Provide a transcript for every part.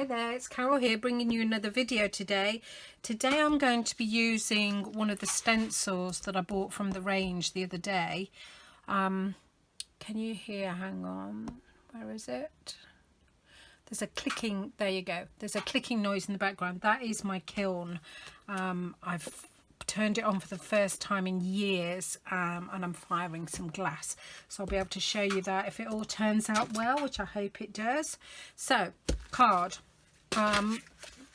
there, it's Carol here bringing you another video today. Today I'm going to be using one of the stencils that I bought from the range the other day. Can you hear? Hang on, where is it? There's a clicking, there you go. There's a clicking noise in the background. That is my kiln. I've turned it on for the first time in years, and I'm firing some glass, so I'll be able to show you that if it all turns out well, which I hope it does. So card,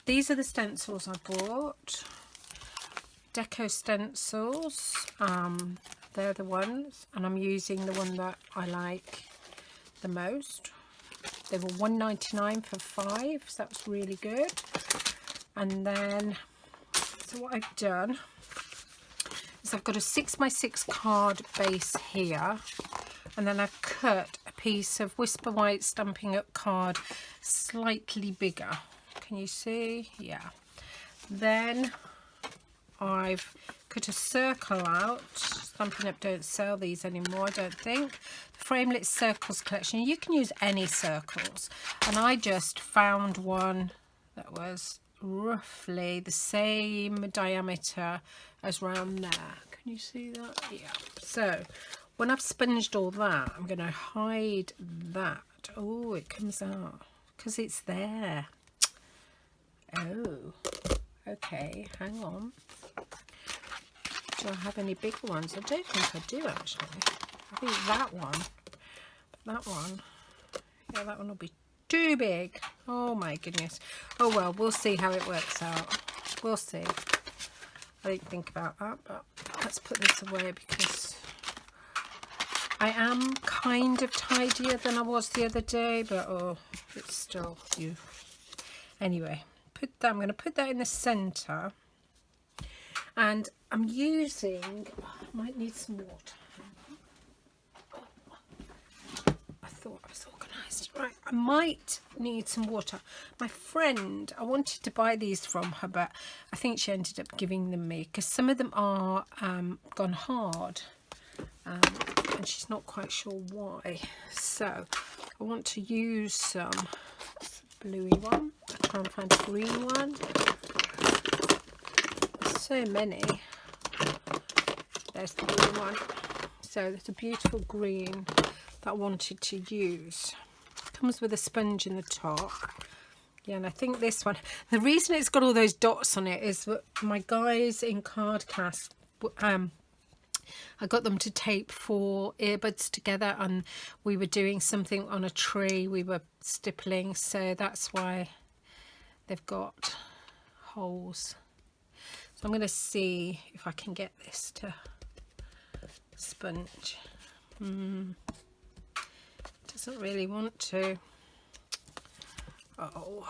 these are the stencils I bought, deco stencils. They're the ones, and I'm using the one that I like the most. They were $1.99 for 5, so that's really good. And then, so what I've done is I've got a 6x6 card base here, and then I've cut a piece of Whisper White Stampin' Up card slightly bigger. Can you see? Yeah. Then I've cut a circle out. Stampin' Up don't sell these anymore, I don't think. The Framelit Circles collection. You can use any circles, and I just found one that was roughly the same diameter as round there. Can you see that? Yeah. So when I've sponged all that, I'm going to hide that. Oh, it comes out because it's there. Oh, okay, hang on. Do I have any bigger ones? I don't think I do, actually. I think that one, yeah, that one will be too big. Oh my goodness. Oh well, we'll see how it works out. We'll see. I didn't think about that, but let's put this away because I am kind of tidier than I was the other day, but oh, it's still you. Anyway, I'm going to put that in the center, and I'm using, I might need some water. I thought I was organised. Right, I might need some water. My friend, I wanted to buy these from her, but I think she ended up giving them me because some of them are gone hard, and she's not quite sure why. So I want to use some bluey one. I can't find a green one. There's so many. There's the green one. So there's a beautiful green that I wanted to use. Comes with a sponge in the top. Yeah, and I think this one, the reason it's got all those dots on it is that my guys in Card Cast, I got them to tape 4 earbuds together, and we were doing something on a tree, we were stippling, so that's why they've got holes. So I'm going to see if I can get this to sponge. Doesn't really want to. Oh,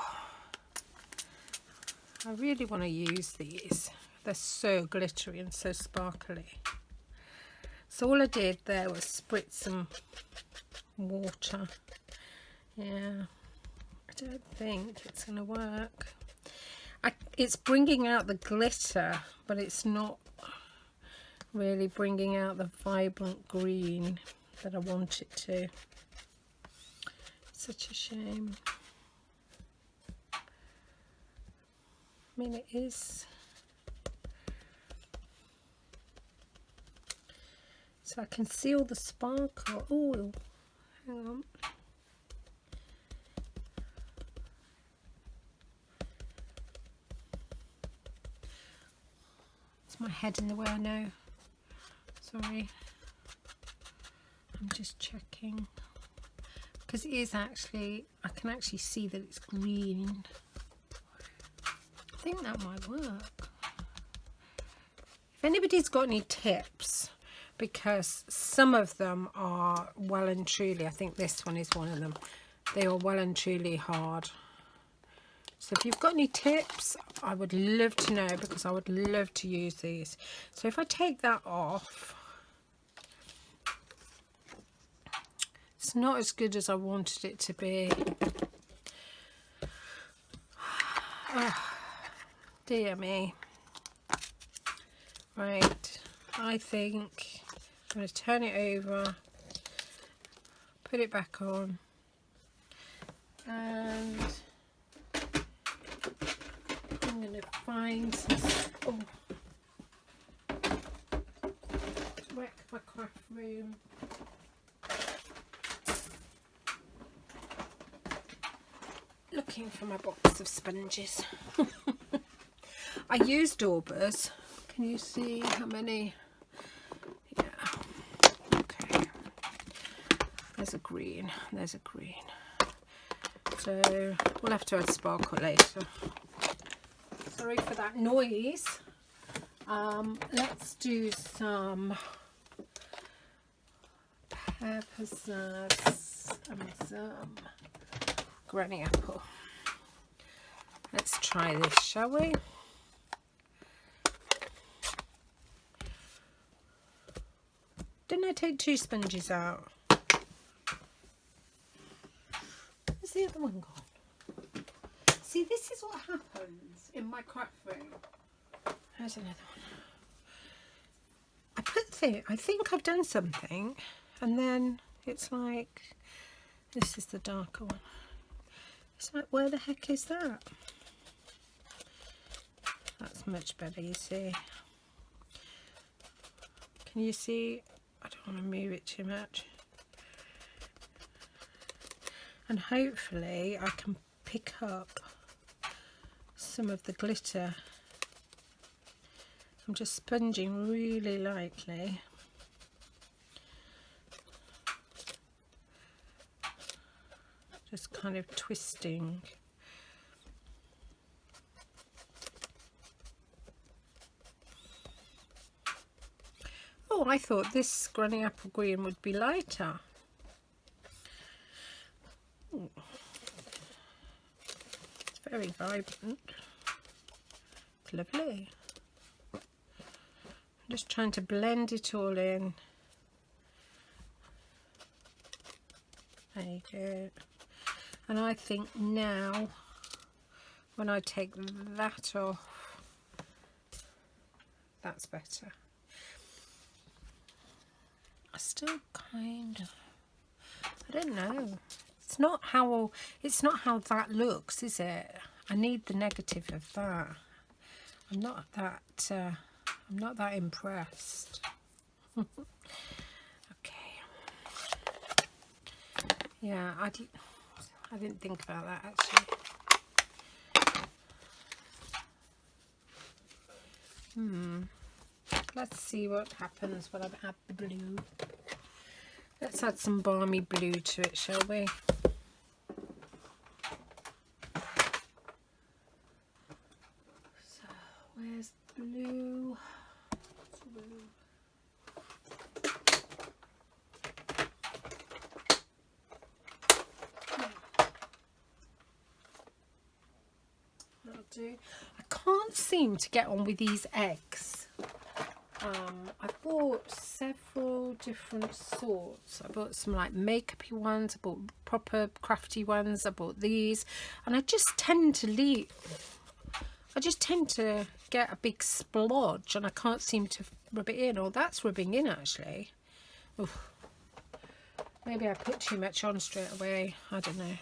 I really want to use these. They're so glittery and so sparkly. So all I did there was spritz some water. Yeah, I don't think it's going to work. It's bringing out the glitter, but it's not really bringing out the vibrant green that I want it to. Such a shame. I mean, it is. So I can see all the sparkle. Oh, hang on. It's my head in the way, I know. Sorry. I'm just checking. Because it is actually, I can actually see that it's green. I think that might work. If anybody's got any tips, because some of them are well and truly, I think this one is one of them, they are well and truly hard. So if you've got any tips, I would love to know, because I would love to use these. So if I take that off, it's not as good as I wanted it to be. Oh, dear me. Right, I think I'm going to turn it over, put it back on, and I'm going to find some, oh, wreck my craft room. Looking for my box of sponges. I used daubers. Can you see how many? Yeah. Okay. There's a green. There's a green. So we'll have to add sparkle later. Sorry for that noise. Let's do some Pear, Pizzazz and some Granny Apple. Let's try this, shall we? Didn't I take 2 sponges out? Where's the other one gone? See, this is what happens in my craft room. There's another one. I think I've done something, and then it's like, this is the darker one. It's like, where the heck is that? That's much better, you see. Can you see? I don't want to move it too much. And hopefully I can pick up some of the glitter. I'm just sponging really lightly. Just kind of twisting. Oh, I thought this Granny Apple green would be lighter. Ooh. It's very vibrant. It's lovely. I'm just trying to blend it all in. There you go. And I think now, when I take that off, that's better. I still kind of, I don't know. It's not how that looks, is it? I need the negative of that. I'm not that impressed. Okay. Yeah, I didn't think about that actually. Let's see what happens when I add the blue. Let's add some Balmy Blue to it, shall we? So, where's blue? That'll do. I can't seem to get on with these eggs. I bought several different sorts. I bought some like makeup-y ones, I bought proper crafty ones, I bought these, and I just tend to get a big splodge and I can't seem to rub it in. Oh, that's rubbing in actually. Oof. Maybe I put too much on straight away, I don't know.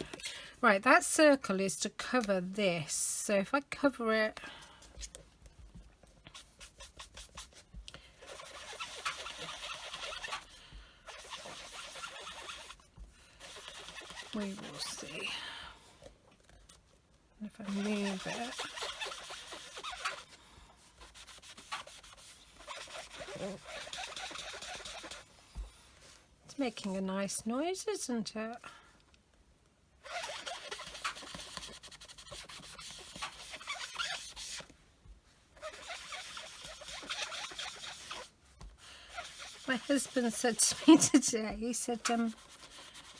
Right, that circle is to cover this, so if I cover it, we will see. And if I move it, it's making a nice noise, isn't it? My husband said to me today, he said,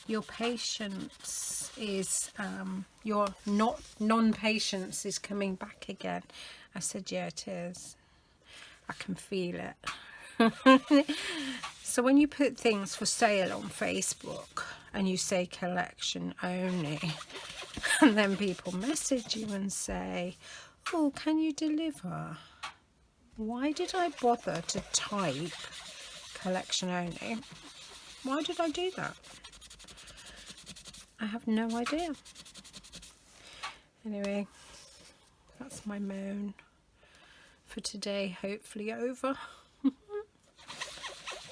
your patience is, your non-patience is coming back again. I said, yeah, it is. I can feel it. So when you put things for sale on Facebook and you say collection only, and then people message you and say, oh, can you deliver? Why did I bother to type collection only? Why did I do that? I have no idea. Anyway, That's my moan for today, hopefully over.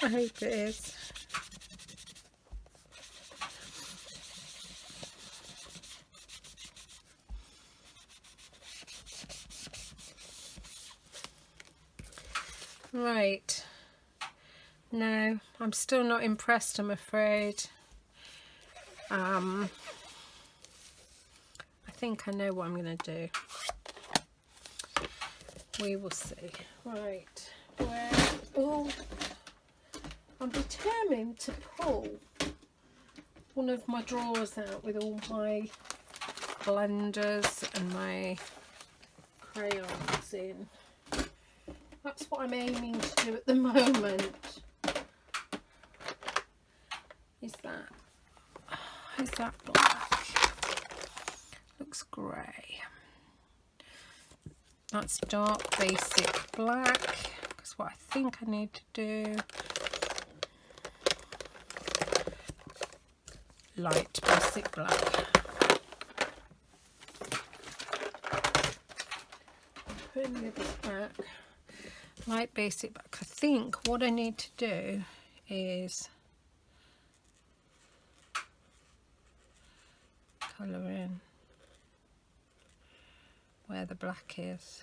I hope it is. Right, no, I'm still not impressed, I'm afraid. I think I know what I'm going to do. We will see. Right, where, oh, I'm determined to pull one of my drawers out with all my blenders and my crayons in. That's what I'm aiming to do at the moment. Is that black? Looks grey. That's dark basic black. That's what I think I need to do. Light basic black. Putting the others back. Light basic black. I think what I need to do is colour in where the black is.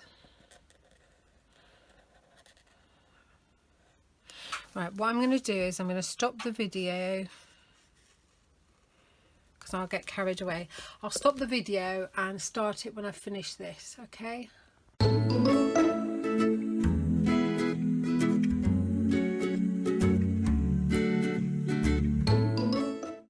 Right, what I'm going to do is I'm going to stop the video because I'll get carried away. I'll stop the video and start it when I finish this, okay?